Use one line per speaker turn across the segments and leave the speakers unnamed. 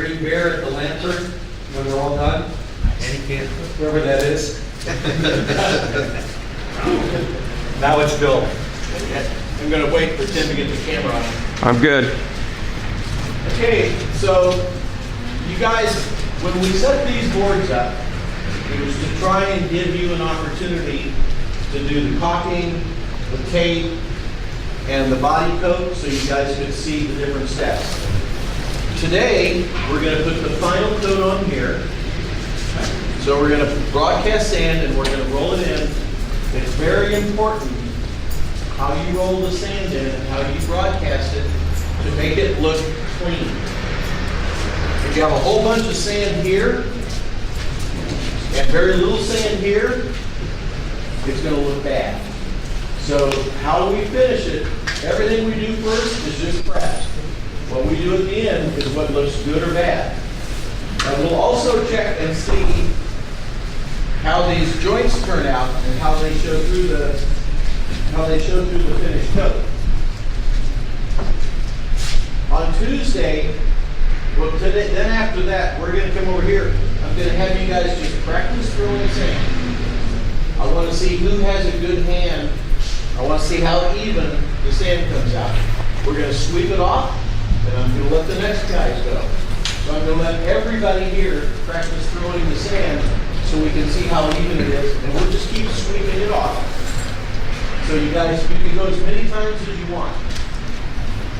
Green bear at the lantern when we're all done. Whoever that is. Now it's Bill.
I'm going to wait for Tim to get the camera on.
I'm good.
Okay, so you guys, when we set these boards up, it was to try and give you an opportunity to do the caulking, the tape, and the body coat so you guys could see the different steps. Today, we're going to put the final coat on here. So we're going to broadcast sand and we're going to roll it in. It's very important how you roll the sand in and how you broadcast it to make it look clean. If you have a whole bunch of sand here and very little sand here, it's going to look bad. So how we finish it, everything we do first is just prep. What we do at the end is what looks good or bad. And we'll also check and see how these joints turn out and how they show through the finished coat. On Tuesday, well today, then after that, we're going to come over here. I'm going to have you guys just practice throwing sand. I want to see who has a good hand. I want to see how even the sand comes out. We're going to sweep it off, and I'm going to let the next guys go. So I'm going to let everybody here practice throwing the sand so we can see how even it is, and we'll just keep sweeping it off. So you guys, you can go as many times as you want.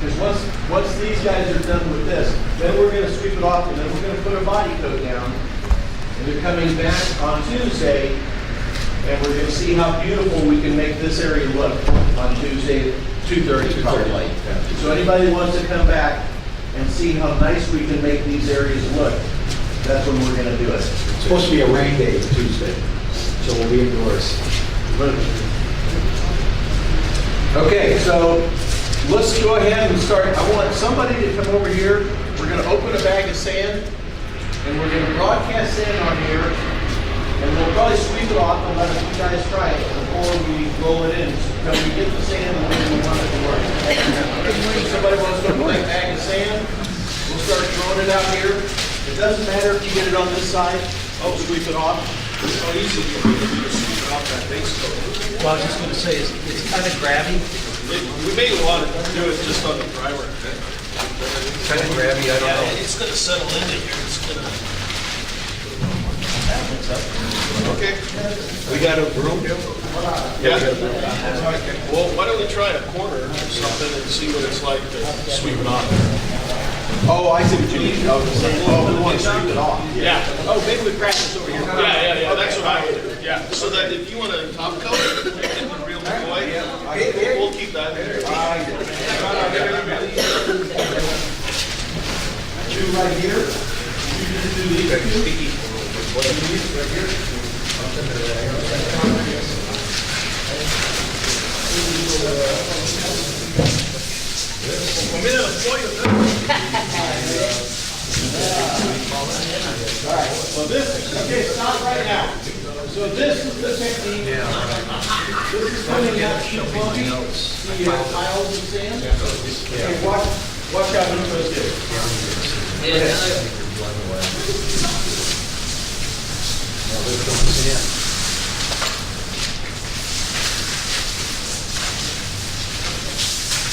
Because once these guys are done with this, then we're going to sweep it off, and then we're going to put a body coat down. And they're coming back on Tuesday, and we're going to see how beautiful we can make this area look on Tuesday, 2:30 probably. So anybody who wants to come back and see how nice we can make these areas look, that's when we're going to do it.
It's supposed to be a rain day Tuesday, so we'll be indoors.
Okay, so let's go ahead and start. I want somebody to come over here. We're going to open a bag of sand, and we're going to broadcast sand on here, and we'll probably sweep it off and let you guys try it before we roll it in, because we get the sand the way we want it to work. If somebody wants to open that bag of sand, we'll start throwing it out here. It doesn't matter if you get it on this side. Oh, sweep it off.
How easy it would be to sweep off that base coat.
Well, I was just going to say, it's kind of grabby.
We may want to do it just on the primer.
Kind of grabby, I don't know.
It's going to settle into here. It's going to. Okay.
We got a broom?
Yeah. Well, why don't we try a corner or something and see what it's like to sweep it off?
Oh, I see what you mean. Oh, we want to sweep it off.
Yeah.
Oh, maybe we practice over here.
Yeah. That's what I would do. Yeah. So that if you want to top coat it, make it real white, we'll keep that in there.
Two right here. You just do these two. What do you need right here? All right, so this, okay, stop right now. So this is the technique. This is coming out too clumpy, the piles of sand. Okay, watch how this goes here.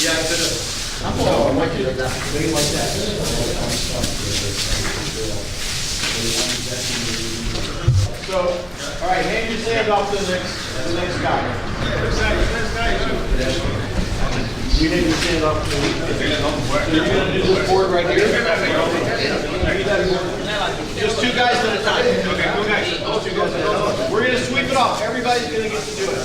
Yeah, I could have. I want you to make it like that. So, all right, hand your sand off to the next guy. You need to stand off to the next guy. So you're going to do this board right here. Just two guys at a time. Okay, two guys. We're going to sweep it off. Everybody's going to get to do it.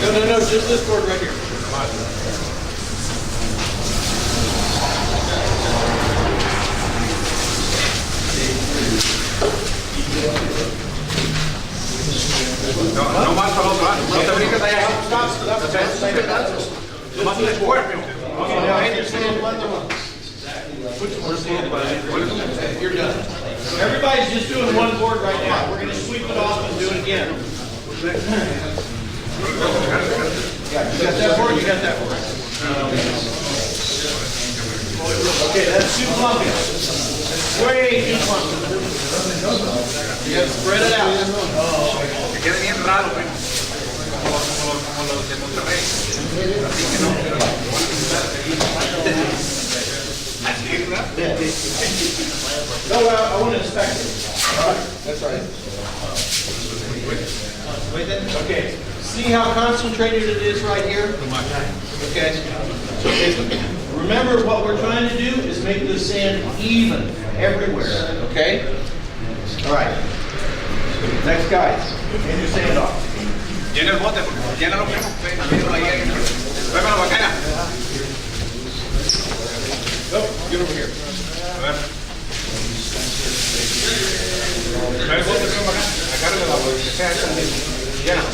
No, just this board right here.
No más para otro lado. No te brinques allá.
Stop. Just this board. Okay, now hand your sand one to one. You're done. Everybody's just doing one board right now. We're going to sweep it off and do it again. Yeah, you got that board? You got that board. Okay, that's too clumpy. Way too clumpy. You gotta spread it out.
Que quede bien raro, ¿ves? Como los de Monterrey. Así que no, pero así, ¿verdad?
No, I want to inspect it. That's right. Okay, see how concentrated it is right here? Okay. Remember, what we're trying to do is make the sand even everywhere, okay? All right. Next, guys. Get your sand off.
Llena el bote, porque llena lo mismo. Vémelo ahí. Vémelo para acá.
Go, get over here.
A ver. Trae el bote, ven para acá. Agárrale la bolsa, que sea esa misma. Llena.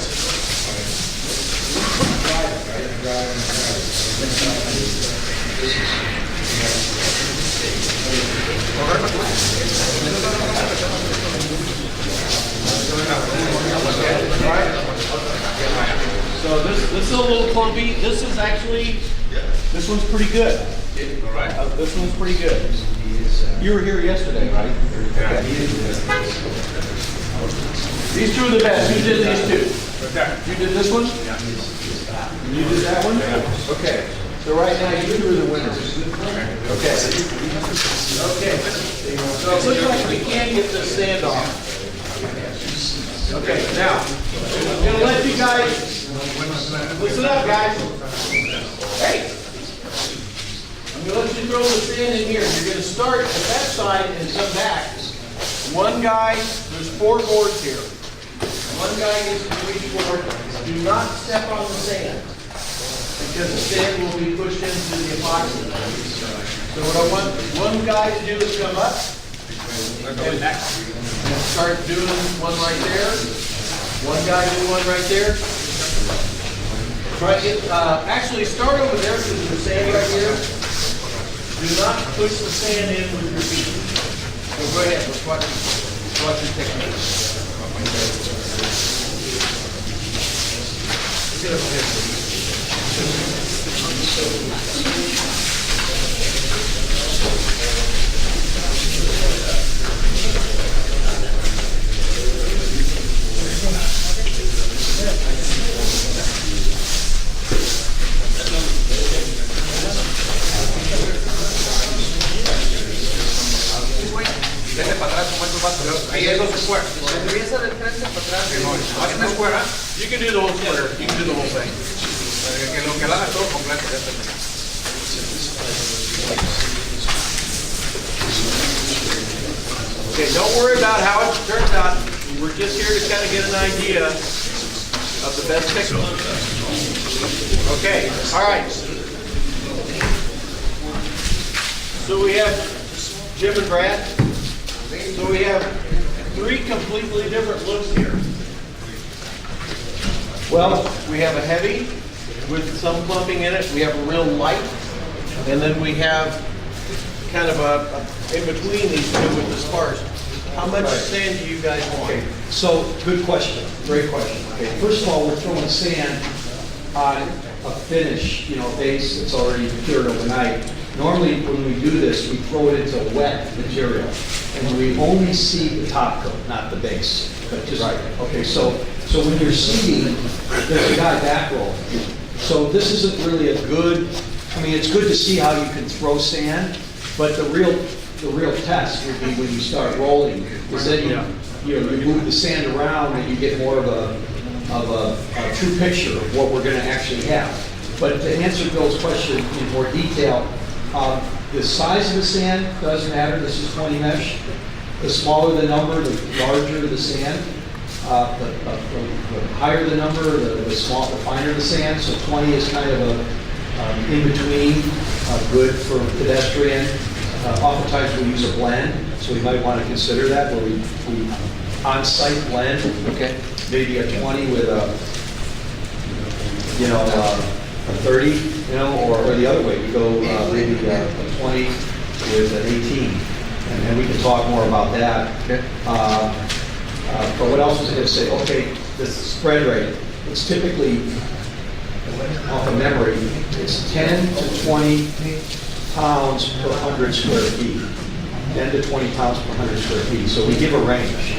So this is a little clumpy. This is actually, this one's pretty good.
All right.
This one's pretty good. You were here yesterday, right?
Yeah.
These two are the best. Who did these two?
Okay.
You did this one?
Yeah.
You did that one? Okay. So right now you two are the winners. Okay. Okay. So it looks like we can get this sand off. Okay, now, I'm gonna let you guys, listen up guys. Hey! I'm gonna let you throw the sand in here. You're gonna start at that side and come back. One guy, there's 4 boards here. One guy gets to each board. Do not step on the sand, because the sand will be pushed into the epoxy. So what I want one guy to do is come up and start doing one right there. One guy do one right there. Try it. Actually, start over there because there's sand right here. Do not push the sand in with your feet. So go ahead. Let's watch your technique.
Dese para atrás como estos vatos. Ahí es los square.
Empieza de frente para atrás.
Haz una square, ¿ah?
You can do the whole square. You can do the whole thing.
Que lo que lo haga todo completo. Ya terminé.
Okay, don't worry about how it turns out. We're just here to kind of get an idea of the best technique. Okay, all right. So we have Jim and Brad. So we have 3 completely different looks here. Well, we have a heavy with some clumping in it. We have a real light. And then we have kind of a in between these two with the sparse. How much sand do you guys want?
Okay, so good question, great question. Okay, first of all, we're throwing sand on a finish, base that's already cured overnight. Normally, when we do this, we throw it into wet material, and we only seed the top coat, not the base. But just okay, so when you're seeding, there's a guy back roll. So this isn't really a good. I mean, it's good to see how you can throw sand, but the real test would be when you start rolling. Is that you move the sand around and you get more of a true picture of what we're going to actually have. But to answer Bill's question in more detail, the size of the sand does matter. This is 20 mesh. The smaller the number, the larger the sand. The higher the number, the finer the sand. So 20 is kind of a in between, good for pedestrian. Oftentimes we use a blend, so we might want to consider that where we on-site blend. Okay. Maybe a 20 with a 30, or the other way. We go maybe a 20 with an 18, and we can talk more about that. Okay. But what else was I going to say? Okay, the spread rate. It's typically, off of memory, it's 10 to 20 pounds per 100 square feet. 10 to 20 pounds per 100 square feet. So we give a range.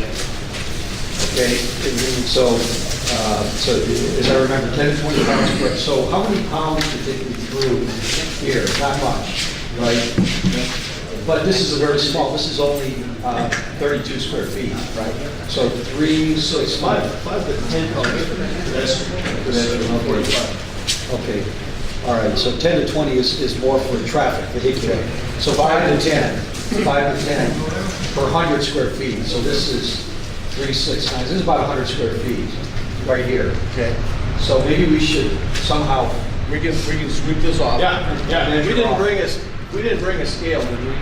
Okay, and so as I remember, 10 to 20 pounds per, so how many pounds do you think we threw here? Not much, right? But this is a very small, this is only 32 square feet, right? So 3, 6, 5 to 10 pounds. Okay, all right, so 10 to 20 is more for traffic, vehicular. So 5 to 10 per 100 square feet. So this is 3, 6, 9, this is about 100 square feet, right here.
Okay.
So maybe we should somehow,
We can sweep this off.
Yeah.
We didn't bring a scale, did we?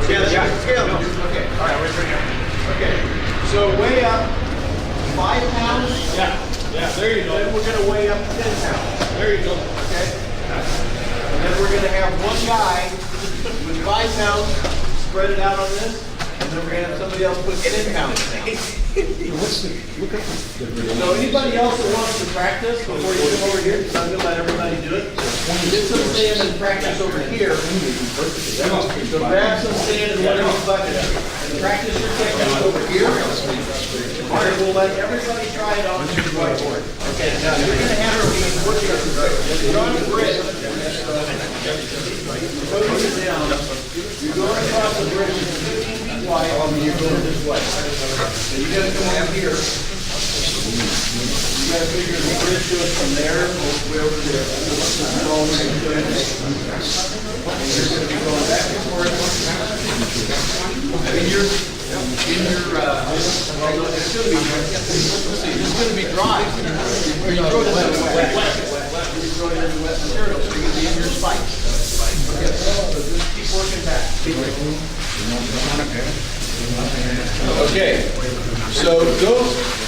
Scale. Okay, all right, we're bringing it. Okay, so weigh up 5 pounds.
Yeah, there you go.
Then we're gonna weigh up 10 pounds.
There you go.
Okay? And then we're gonna have one guy with 5 pounds, spread it out on this, and then we're gonna have somebody else put 10 pounds down.
what's the, look at the.
So anybody else that wants to practice before you come over here, because I'm gonna let everybody do it. Get some sand and practice over here. So grab some sand and one of these buckets and practice your technique over here. All right, we'll let everybody try it on the whiteboard. Okay, now you're gonna have to be working on a bridge. You're going down. You're going across the bridge 15 feet wide, and you're going this way. And you gotta come over here. You gotta figure the bridge goes from there way over there. This is all we're gonna do. And you're gonna be going back and forth. And you're in your, it's gonna be dry. Or you throw it in the wet. You throw it in the wet material, so you're gonna be in your spikes. Okay, so just keep working back. Okay, so go,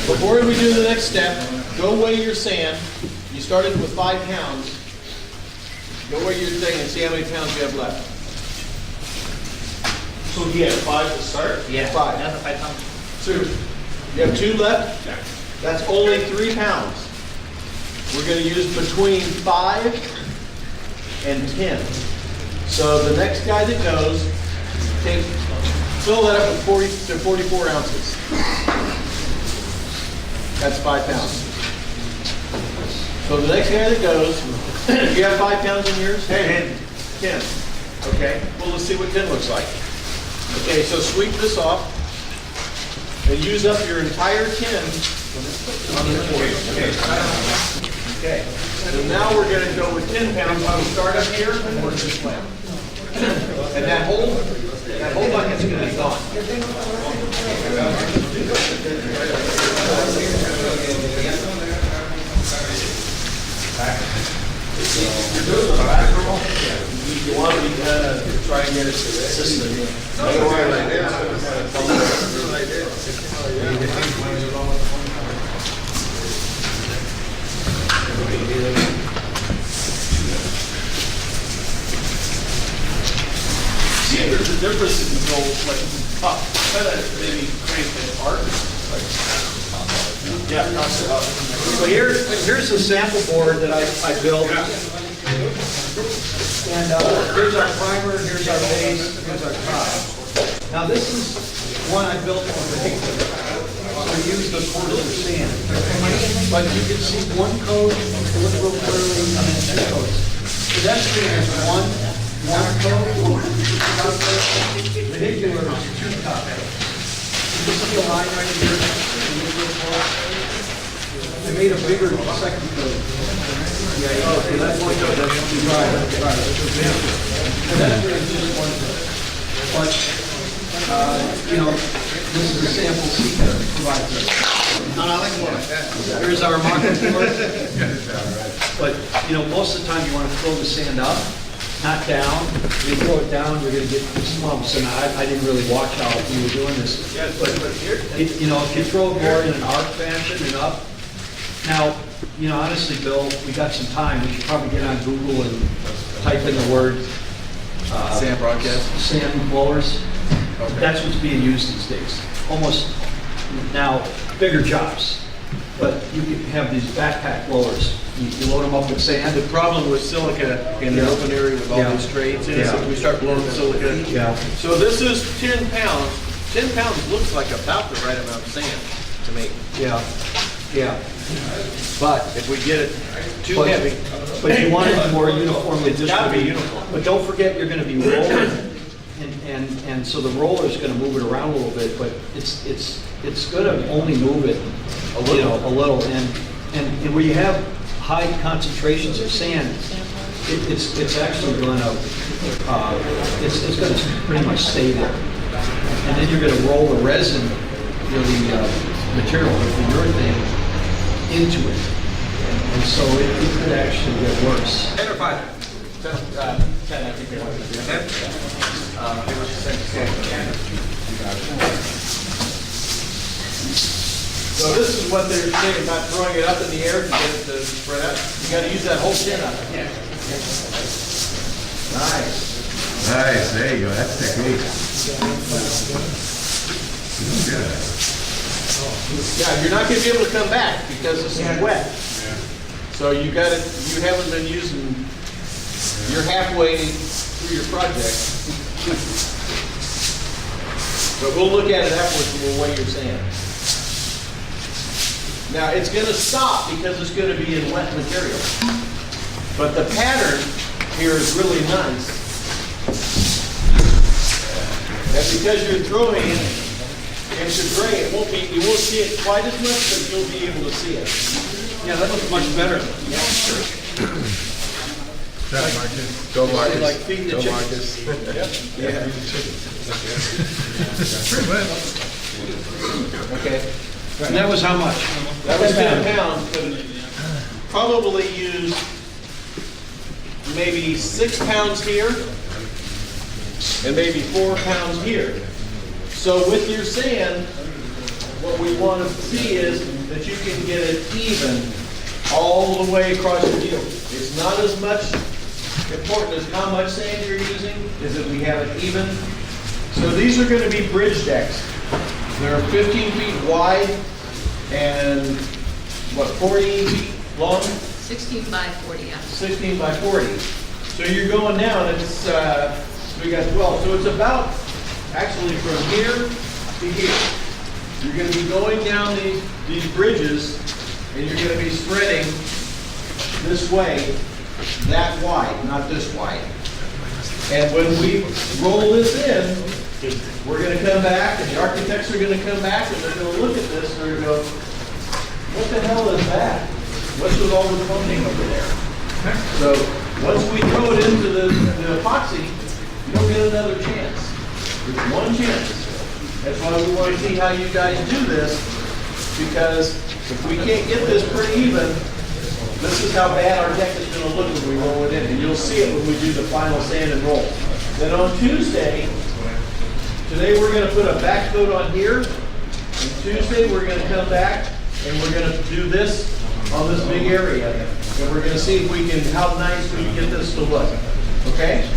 before we do the next step, go weigh your sand. You started with 5 pounds. Go weigh your thing and see how many pounds you have left.
So he had 5 to start?
Yeah.
5.
That's a 5 pounds.
2. You have 2 left?
Yeah.
That's only 3 pounds. We're going to use between 5 and 10. So the next guy that goes, fill that up with 40 to 44 ounces. That's 5 pounds. So the next guy that goes, you have 5 pounds in yours? 10. Okay, well, let's see what 10 looks like. Okay, so sweep this off and use up your entire 10 on the 40. Okay, so now we're going to go with 10 pounds. We'll start up here and work this way. And that whole bucket's going to be gone. You want to try and get it consistent. See, there's a difference if you go like up, kind of maybe crank it apart. Yeah.
So here's a sample board that I built. And here's our primer, here's our base, here's our top. Now this is one I built for vehicular. So we use the coarser sand. But you can see one coat, look real clearly, and then 2 coats. Pedestrian has one coat, vehicular is 2 coats. You see the line right here? I made a bigger second coat. Yeah, okay, that's one coat. Right. Pedestrian is just one coat. But, this is a sample Sika provides us. Here's our market board. But, most of the time you want to throw the sand up, not down. When you throw it down, you're going to get slumps, and I didn't really watch how we were doing this. But here, if you throw it more in an arc fashion and up. Now, honestly, Bill, we got some time. We should probably get on Google and type in the word
Sand broadcast.
sand blowers.
Okay.
That's what's being used these days. Almost now bigger jobs. but you can have these backpack loaders. You load them up with sand.
The problem with silica in an
Yeah.
open area with all
Yeah.
these trades in, is
Yeah.
if we start blowing silica.
Yeah.
So this is 10 pounds. 10 pounds looks like about the right amount of sand to me.
Yeah, yeah. But,
If we get it too
but
heavy,
if you want it more uniformly
It's gotta be
distributed.
uniform.
But don't forget, you're gonna be rolling, and so the roller's gonna move it around a little bit, but it's gonna only move it, you know, a little. And where you have high concentrations of sand, it's actually gonna, it's gonna pretty much stay there. And then you're gonna roll the resin, or the material, the urethane, into it. And so it could actually get worse.
10 or 5?
10, I think they want to do.
10?
So this is what they're saying about throwing it up in the air to get it to spread out. You gotta use that whole tin up. Nice.
Nice, there you go, that's technique. Good.
Yeah, you're not gonna be able to come back because this is wet. So you haven't been using, you're halfway through your project. But we'll look at it afterwards and we'll weigh your sand. Now, it's gonna stop because it's gonna be in wet material. But the pattern here is really nice. And because you're throwing it into gray, you won't see it quite as much, but you'll be able to see it.
Yeah, that looks much better.
Go Marcus.
Like feeding the
Go
chickens.
Marcus.
Yeah.
Okay. And that was how much?
That was 10 pounds, but probably use maybe 6 pounds here and maybe 4 pounds here. So with your sand, what we want to see is that you can get it even all the way across your field. It's not as much important as how much sand you're using, is that we have it even. So these are going to be bridge decks. They're 15 feet wide and, what, 40 feet long?
16 by 40, yeah.
16 by 40. So you're going down, it's, we got 12. So it's about, actually from here to here. You're going to be going down these bridges and you're going to be spreading this way, that wide, not this wide. And when we roll this in, we're going to come back, and the architects are going to come back, and they're going to look at this, and they're going to go, what the hell is that? What's with all the foaming over there? So, once we throw it into the epoxy, you don't get another chance. There's one chance. That's why we want to see how you guys do this, because if we can't get this pretty even, this is how bad our deck is going to look when we roll it in, and you'll see it when we do the final sand and roll. Then on Tuesday, today we're going to put a back coat on here, and Tuesday we're going to come back and we're going to do this on this big area. And we're going to see if we can, how nice we can get this to look. Okay?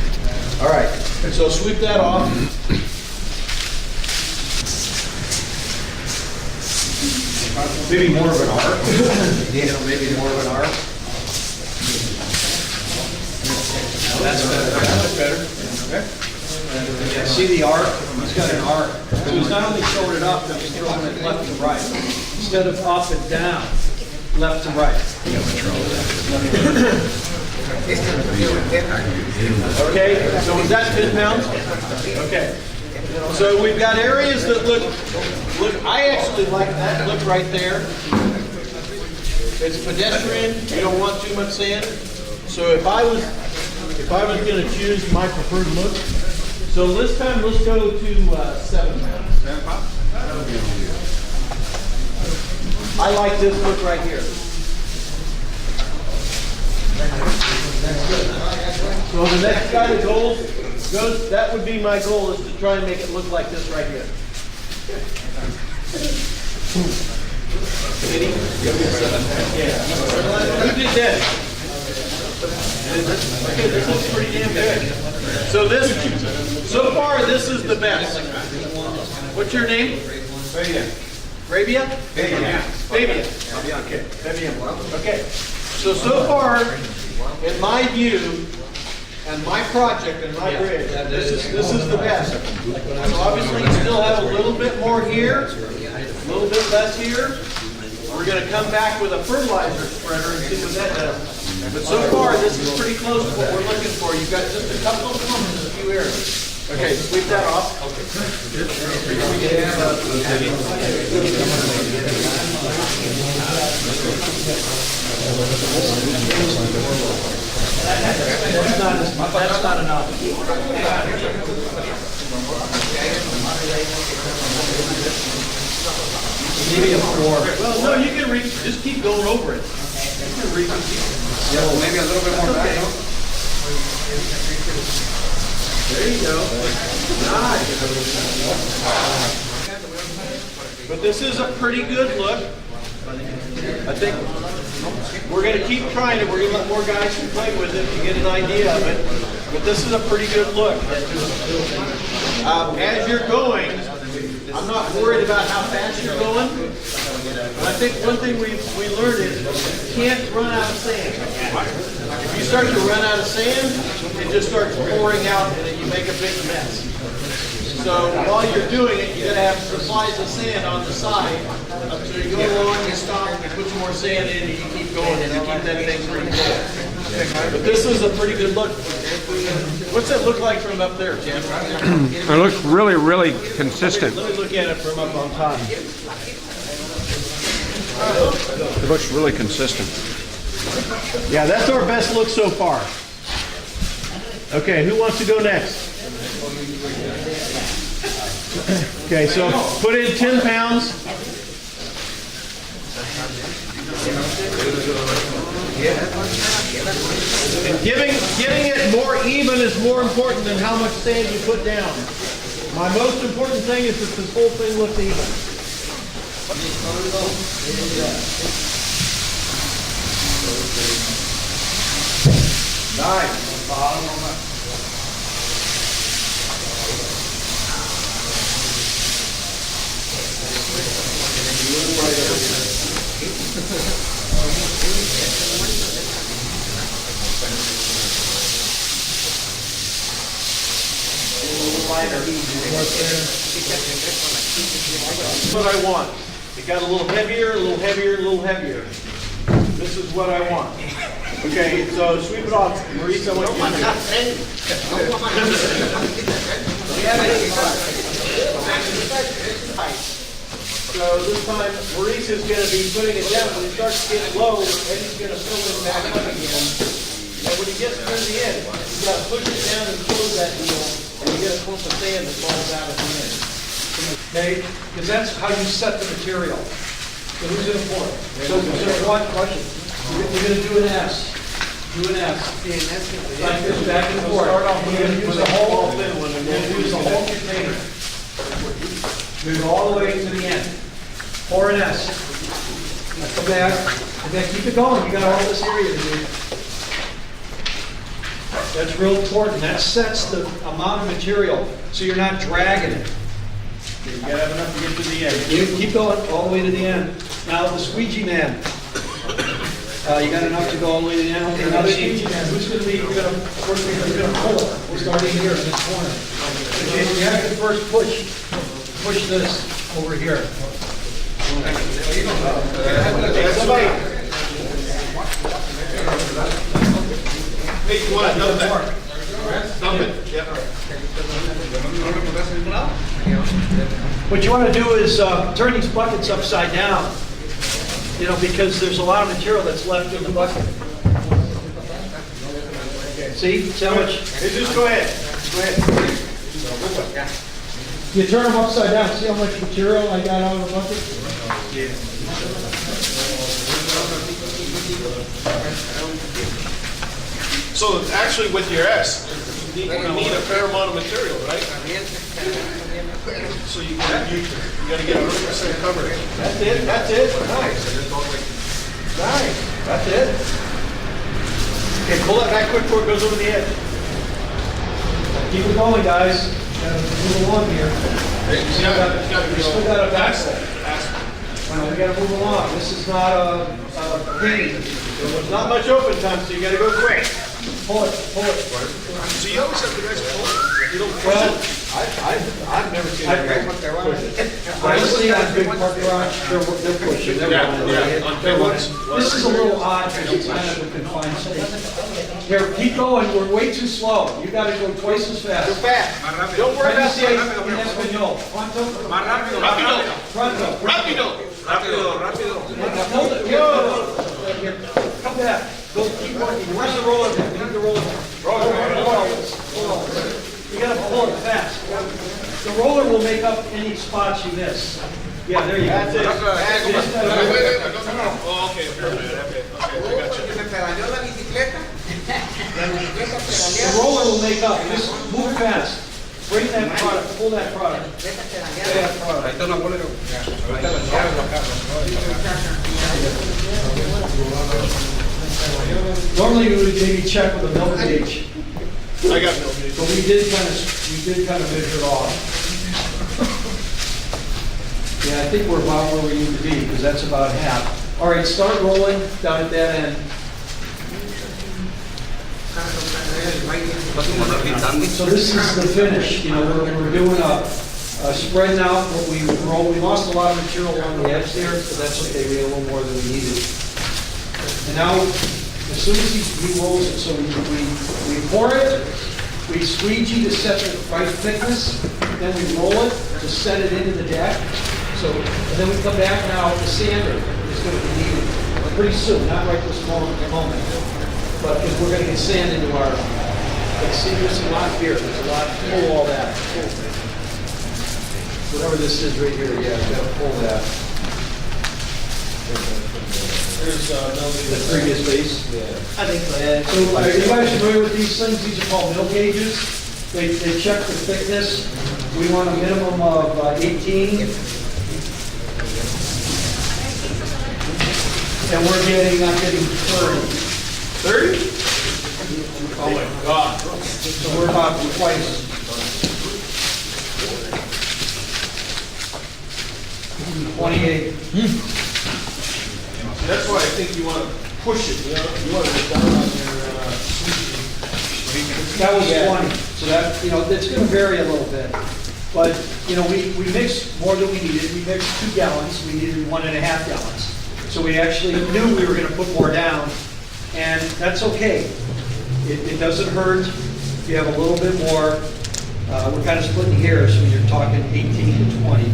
All right. So sweep that off.
Maybe more of an arc. Yeah, maybe more of an arc. That's better.
That's better. Okay.
Yeah, see the arc? He's got an arc. So he's not only throwing it up, but he's throwing it left to right. Instead of up and down, left to right.
Okay, so was that 10 pounds? Okay. So we've got areas that look, I actually like that look right there. It's pedestrian, you don't want too much sand. So if I was gonna choose my preferred look, so this time let's go to 7 pounds.
7 pounds?
I like this look right here. So the next guy that goes, that would be my goal, is to try and make it look like this right here. Did he? Yeah. Who did that? Okay, this looks pretty damn good. So far, this is the best. What's your name?
Very bien.
Arabia?
Yeah.
Fabia. Okay. Fabia. Okay. So far, in my view, and my project and my bridge, this is the best. So obviously, you still have a little bit more here, a little bit less here. We're going to come back with a fertilizer spreader and see what that does. But so far, this is pretty close to what we're looking for. You've got just a couple of clumps in a few areas. Okay, sweep that off.
That's not enough. Maybe a 4.
Well, no, you can just keep going over it. You can
Yeah, well, maybe a little bit more back, no?
There you go. Nice. But this is a pretty good look. I think we're going to keep trying it. We're going to let more guys play with it to get an idea of it. But this is a pretty good look. As you're going, I'm not worried about how fast you're going. But I think one thing we learned is you can't run out of sand. If you start to run out of sand, it just starts pouring out and then you make a big mess. So while you're doing it, you're going to have supplies of sand on the side. So you go along, you stop, you put some more sand in, and you keep going, and you keep that thing pretty full. But this is a pretty good look. What's that look like from up there, Jim?
It looks really, really consistent.
Let me look at it from up on top.
It looks really consistent.
Yeah, that's our best look so far. Okay, who wants to go next? Okay, so put in 10 pounds. And getting it more even is more important than how much sand you put down. My most important thing is that this whole thing looks even. Nice. This is what I want. It got a little heavier, a little heavier, a little heavier. This is what I want. Okay, so sweep it off. Maurice, I want you to do it. So this time, Maurice is going to be putting it down. When it starts to get low, Eddie's going to fill it back up again. And when he gets near the end, he's got to push it down and close that deal, and you get a clump of sand that falls out at the end.
Okay, because that's how you set the material. So who's going to pour it? So what question? You're going to do an S. Do an S. Like this, back and forth. You're going to use the whole thing. You're going to use the whole container. Move all the way to the end. Pour an S. Now come back. And then keep it going. You got all this area to do. That's real important. That sets the amount of material so you're not dragging it.
You got to have enough to get to the end.
You keep going all the way to the end. Now the squeegee man. You got enough to go all the way to the end. Okay, now the squeegee man. Who's going to be? You're going to pull. We're starting here in this corner. Okay, you have to first push this over here.
Somebody.
Hey, you want to dump that? Dump it. Yep.
What you want to do is turn these buckets upside down, you know, because there's a lot of material that's left in the bucket. See how much?
Hey, just go ahead. Go ahead.
You turn them upside down, see how much material I got out of the bucket?
So actually with your S, you need a fair amount of material, right? So you got to get 100% coverage.
That's it. That's it. Nice. Nice. That's it. Okay, pull that back quick before it goes over the edge.
Keep it going, guys. Got to move along here.
You still got to
We still got a backstep. Well, we gotta move along. This is not a painting.
There's not much open time, so you gotta go quick.
Pull it, pull it.
So you always have the guys pull it? You don't push
Well,
it?
I've never seen a guy push it.
honestly, on big park garage, they're pushing. They're running.
Yeah, on
They're
big
running.
ones.
This is a little odd because it's kind of a confined space. Here, keep going. We're way too slow. You gotta go twice as fast.
Fast. Don't worry about
Try to
the.
say in español. Pronto,
Más rápido,
Rápido.
pronto.
Rápido!
rápido, rápido.
Hold it. Here, come back. Go, keep working. Where's the roller pin? We need the roller pin. Hold on. You gotta pull it fast. The roller will make up any spots you miss. Yeah, there you go.
That's it.
Wait, no. Oh, okay, pyramid, okay, I got you.
Se pedaleó la bicicleta. La bicicleta
The
pedaleó.
roller will make up. Just move fast. Bring that product. Pull that product. Pull that product.
Ahí está una bolera. Ahorita la llaves, la carga.
Normally we would maybe check with a milk gauge,
I got no video.
but we did kind of measure it off. Yeah, I think we're about where we need to be, because that's about half. All right, start rolling down at that end. So this is the finish, you know, we're doing spreading out what we roll. We lost a lot of material along the edge there, but that's okay, we had a little more than we needed. And now, as soon as he rolls it, so we pour it, we squeegee to set the right thickness, then we roll it to set it into the deck. So, and then we come back now, the sander is going to be needed pretty soon, not right this moment, but because we're going to get sand into our, like, see, there's a lot here, there's a lot, pull all that. Pull. Whatever this is right here, yeah, you got to pull that.
There's,
The previous base? I think so. So are you guys familiar with these things? These are called mill gauges. They check the thickness. We want a minimum of 18. And we're getting, I'm getting 30.
30? Oh my God.
So we're about twice. $28.
That's why I think you want to push it, you know? You want to go down on your,
That was 20, so that, you know, it's gonna vary a little bit. But, you know, we mixed more than we needed. We mixed 2 gallons, we needed 1.5 gallons. So we actually knew we were gonna put more down, and that's okay. It doesn't hurt if you have a little bit more. We're kind of splitting hairs when you're talking 18 to 20,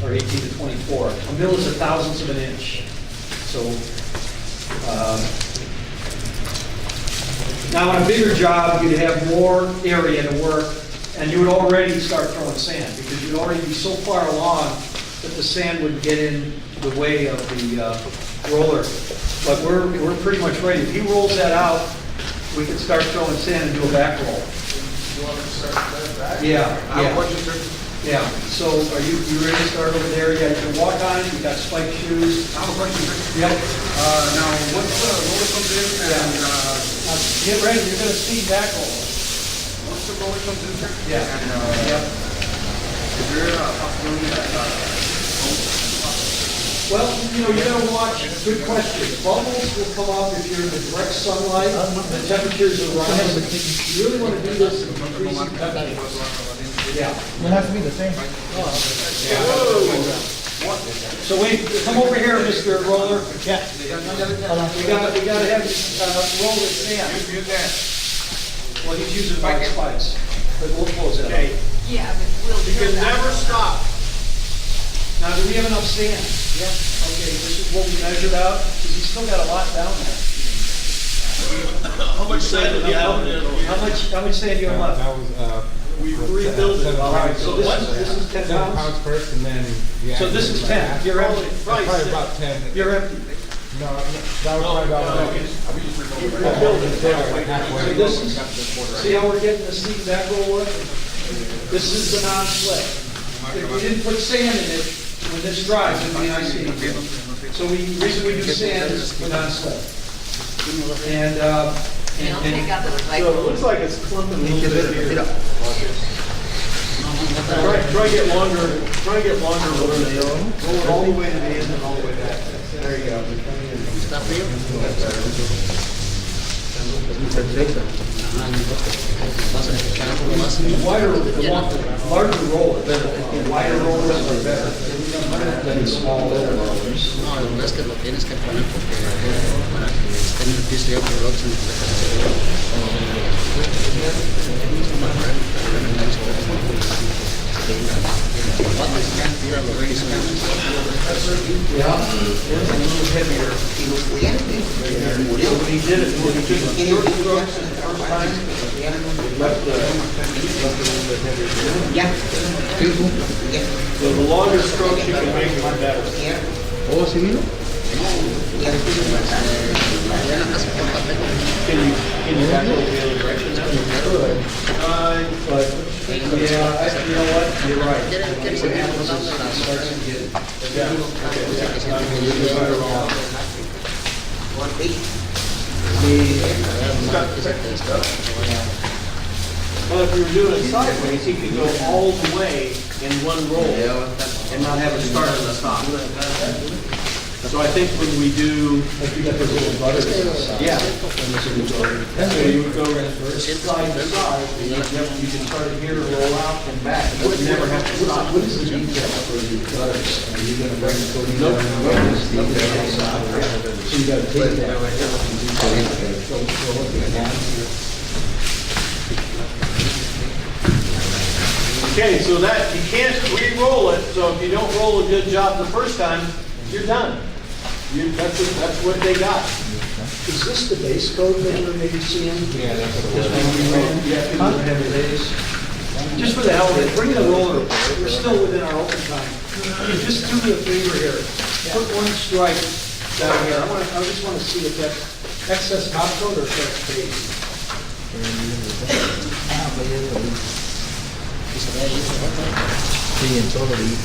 or 18 to 24. A mill is a thousandth of an inch. So, now on a bigger job, you'd have more area to work, and you would already start throwing sand, because you'd already be so far along that the sand would get in the way of the roller. But we're pretty much ready. If he rolls that out, we can start throwing sand and do a back roll.
you want to start that back?
Yeah,
I have a
yeah,
question, sir.
yeah. So are you ready to start over there? Yeah, you can walk on it, you got spiked shoes.
I have a question, sir.
Yep.
Now, what's the roller comes in and,
Now, get ready, you're gonna see back roll.
what's the roller comes in, sir?
Yeah.
And,
Yep.
is there a possibility that,
Well, you know, you're gonna watch, good question. Bubbles will come up if you're in the direct sunlight, the temperatures are rising. You really wanna do this in freezing temperature. Yeah.
It has to be the same.
So wait, come over here, Mr. Roller. Yeah. We gotta have, roll with sand.
use that?
Well, he's using white spikes, but we'll close it
Okay,
up.
Yeah, but we'll
you
drill
can
that.
never stop.
Now, do we have enough sand? Yeah. Okay, this is what we measured out, because he's still got a lot down there.
How much sand did you have?
How much sand do you have left?
That was,
We rebuilt it.
All right, so this is 10
7
pounds?
pounds first and then. you
So
add
this
it
is
like
10.
that.
You're empty.
Probably about 10.
You're empty.
No, that was probably about halfway.
So this is, see how we're getting the seat back roller? This is the non-slip. If we didn't put sand in it, when this dries, it'd be an ice skating rink. So the reason we do sand is for non-slip. And,
And I'll take out the
So it
recycle.
looks like it's clumping a little bit here. Try to get longer roll it all the way to the end and all the way back. There you go.
Larger roller, better. Wider rollers are better than small little rollers.
No, el es que lo tienes que poner porque para que esté en el piso ya por
Yeah, it's a little heavier.
When he did it, when he took the short strokes the first time, it left it a little bit heavier. So the longer strokes you can make, the better.
Oh, sí, vino.
Can you back over the other direction now?
But, yeah, you know what, you're right. What happens is it starts to get,
Well, if you were doing it sideways, he could go all the way in one roll and not have a start and a stop. So I think when we do,
like you got those little butters on the side.
yeah. So you would go side to side, and you can start here, roll out and back, but you never have to stop.
What is the detail for the gutters? Are you gonna bring the coating down? So you gotta take that.
Okay, so that, you can't re-roll it, so if you don't roll a good job the first time, you're done. That's what they got.
Is this the base coat that you're maybe seeing?
Yeah, that's what
This
it
one you ran? Yeah, kind of heavy days. Just for the hell of it, bring the roller, we're still within our open time. Just do me a favor here, put one stripe down here, I just wanna see if that's excess top coat or if that's base.
Sí, en todo ahí.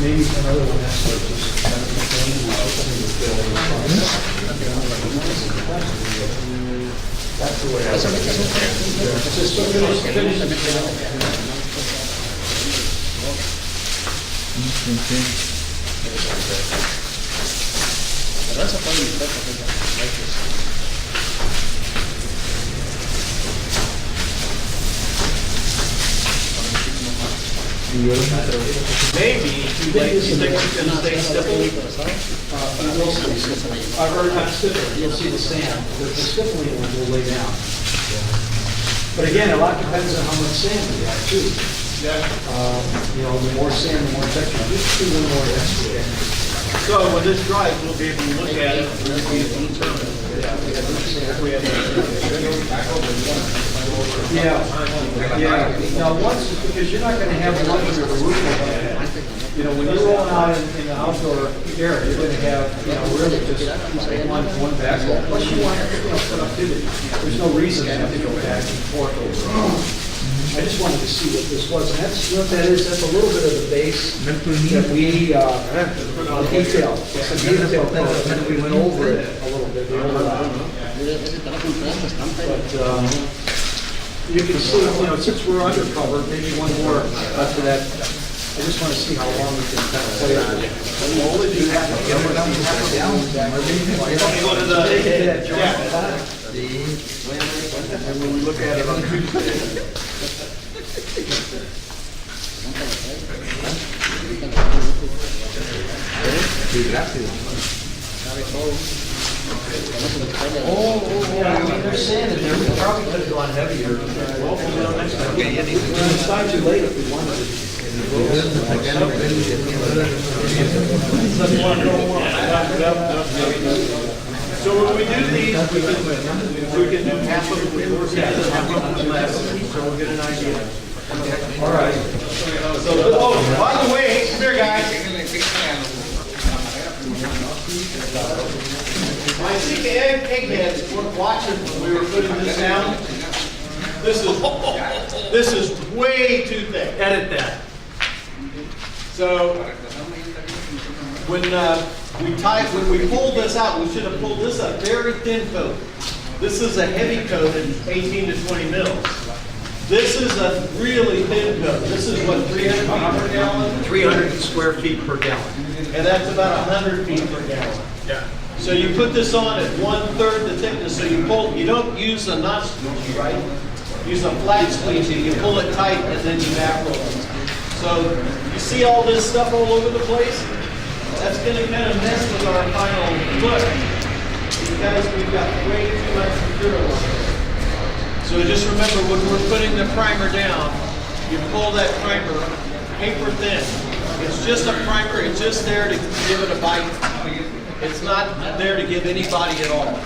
Maybe another one has to just. That's the way I. Just finish.
Maybe too late, you think it's gonna stay stipple?
I've already got stippling, you'll see the sand, the stippling will lay down. But again, a lot depends on how much sand we have too. You know, the more sand, the more texture, just do one more yesterday.
So when this dries, we'll be able to look at it, and we'll be able to determine.
Yeah, now once, because you're not gonna have one of the roof over it. You know, when you're rolling out in the outdoor area, you're gonna have, you know, really just one backflow. Plus you want, you know, productivity. There's no reason to have to go back and forth over. I just wanted to see what this was, and that's, what that is, that's a little bit of the base that we, detail. It's a detail, and then we went over it a little bit, the overlap. But, you can see, you know, since we're undercover, maybe one more after that. I just want to see how long we can kind of play it.
Only do that.
Go to the, take it to that joint.
And when we look at it on Tuesday.
Yeah, I mean, there's sand in there, we probably could have gone heavier. Well, next time. It's not too late if we wanted to.
So when we do these, we can do half of them before sand and half of them less, so we'll get an idea.
All right.
So, oh, by the way, come here, guys. My Sika eggheads weren't watching when we were putting this down. This is way too thick. Edit that. So when we pulled this out, we should have pulled this a very thin coat. This is a heavy coat at 18 to 20 mils. This is a really thin coat. This is what, 300 feet per gallon?
300 square feet per gallon.
And that's about 100 feet per gallon.
Yeah.
So you put this on at 1/3 the thickness, so you pull, you don't use a notch squeegee, right? Use a flat squeegee, you pull it tight and then you back roll it. So you see all this stuff all over the place? That's gonna kind of mess with our final look because we've got way too much material on it. So just remember when we're putting the primer down, you pull that primer paper thin. It's just a primer, it's just there to give it a bite. It's not there to give any body at all.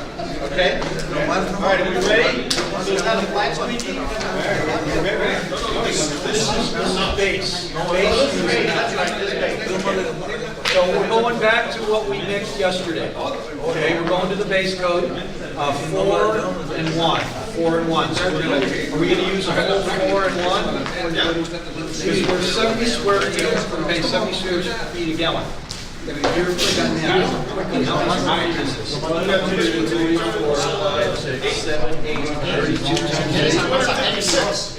Okay? All right, are we ready? So is that a flat squeegee? This is not base. Base is base. That's right, this is base.
So we're going back to what we mixed yesterday. Okay, we're going to the base coat of 4 and 1. 4 and 1. So are we gonna use a whole 4 and 1? Because we're 70 square feet, we're paying 70 square feet a gallon. How much iron is this?
1, 2, 3, 4, 5, 6, 7, 8, 32, 36.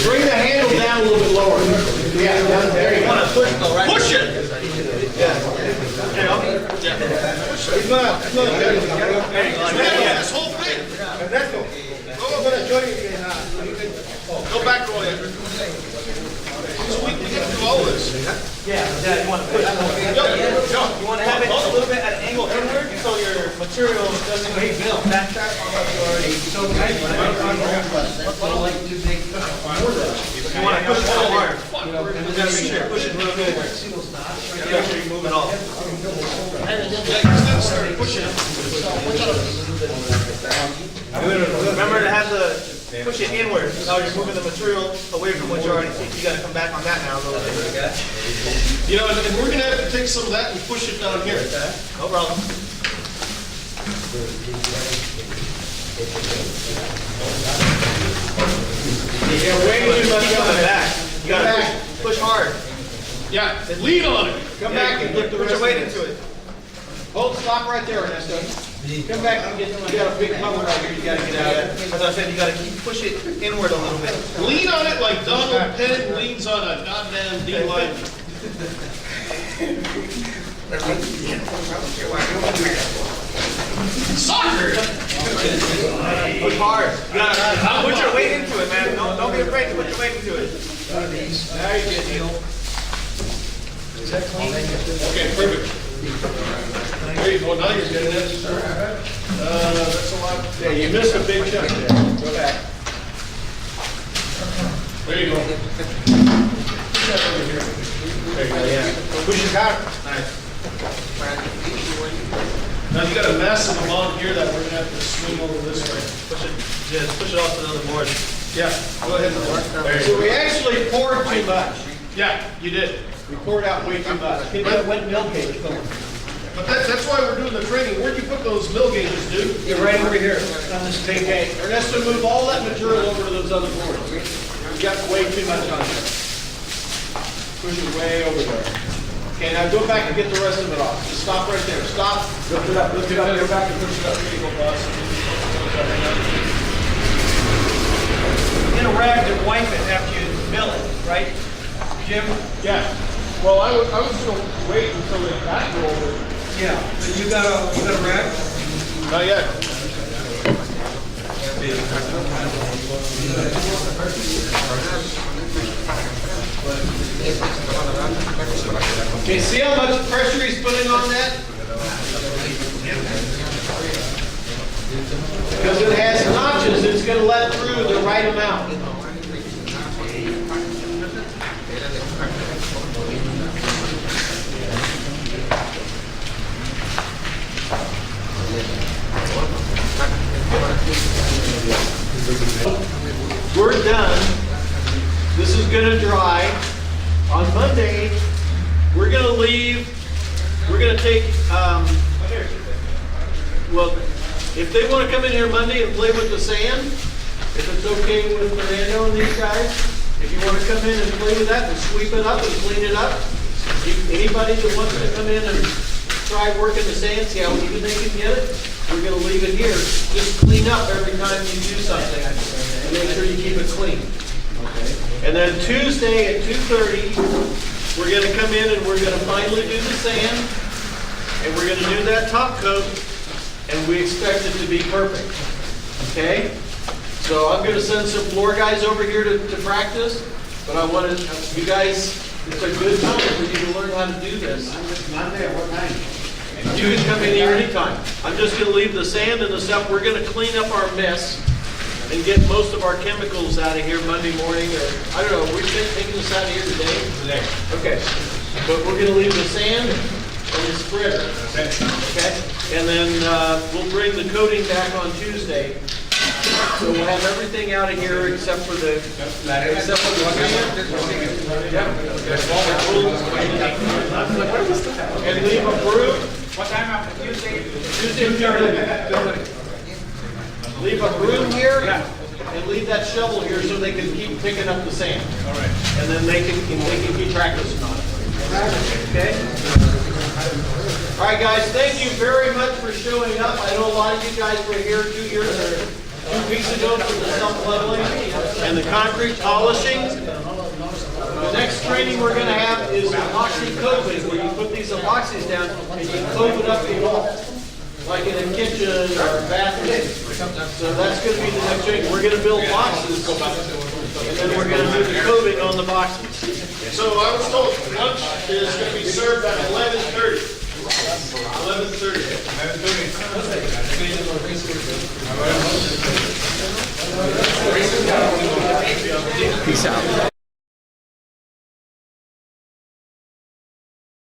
Bring the handle down a little bit lower. Yeah, down there. You want to push it. Yeah.
This whole thing. Go back, Roy. So we can do all this.
Yeah, you want to push it more. You want to have it a little bit at an angle inward so your material doesn't go Bill. That already so tight. You want to push it a little harder. You got to make sure you push it real good. Make sure you move it all.
Start pushing.
Remember to have the push it inward. Now you're moving the material away from what you already think. You got to come back on that now a little bit.
You know, and we're going to have to take some of that and push it down here.
No problem. Yeah, way too much coming back. You got to push hard.
Yeah, lean on it.
Come back and get the rest of it. Put your weight into it. Hold, stop right there, Ernesto. Come back and get, you got a big cover right here you got to get out of. As I said, you got to push it inward a little bit.
Lean on it like Donald Penn leans on a goddamn D-line. Soccer!
Push hard. You gotta put your weight into it, man. Don't be afraid to put your weight into it. There you go, Neil. Is that clean?
Okay, perfect. There you go, now you're getting it. That's a lot.
Yeah, you missed a big chunk there. Go back.
There you go.
There you go, yeah. Push your car. Nice.
Now you got a massive amount here that we're gonna have to swing over this way.
Push it. Yeah, just push it off to the other board.
Yeah, go ahead.
So we actually poured too much.
Yeah, you did.
We poured out way too much. Get that wet milk gauge going.
But that's why we're doing the training. Where'd you put those mill gauges, dude?
Get right over here on this big gauge. Ernesto, move all that material over to those other boards. You got way too much on there. Push it way over there. Okay, now go back and get the rest of it off. Just stop right there. Stop. Lift it up. Lift it up. Go back and push it up. Here you go, boss. Get a rag and wipe it after you mill it, right, Jim?
Yeah. Well, I was gonna wait until it got rolled.
Yeah, but you got a rag?
Not yet.
Okay, see how much pressure he's putting on that? Because it has notches, it's going to let through the right amount. We're done. This is going to dry. On Monday, we're going to leave. We're going to take, well, if they want to come in here Monday and play with the sand, if it's okay with Fernando and these guys, if you want to come in and play with that and sweep it up and clean it up, anybody that wants to come in and try working the sand, see how even they can get it. We're gonna leave it here. Just clean up every time you do something and make sure you keep it clean. And then Tuesday at 2:30, we're gonna come in and we're gonna finally do the sand. And we're gonna do that top coat, and we expect it to be perfect. Okay? So I'm gonna send some floor guys over here to practice, but I wanted, you guys, it's a good time for you to learn how to do this.
Monday, what time?
You can come in here anytime. I'm just gonna leave the sand and the stuff. We're gonna clean up our mess and get most of our chemicals out of here Monday morning, or, I don't know, we're taking this out of here today? Today. Okay. But we're gonna leave the sand and the spreader. Okay? And then, we'll bring the coating back on Tuesday. So we'll have everything out of here except for the sand. Yep. And leave a broom.
What time after Tuesday?
Tuesday, leave a broom here and leave that shovel here so they can keep picking up the sand.
All right.
And then they can keep practicing on it. Okay? All right, guys, thank you very much for showing up. I know a lot of you guys were here 2 weeks ago for the self-leveling and the concrete polishing. The next training we're going to have is epoxy coating, where you put these epoxies down and you coat it up the wall, like in a kitchen or a bathroom. So that's going to be the next training. We're going to build boxes, and then we're going to do the coating on the boxes.
So I was told lunch is going to be served at 11:30. 11:30.
Peace out.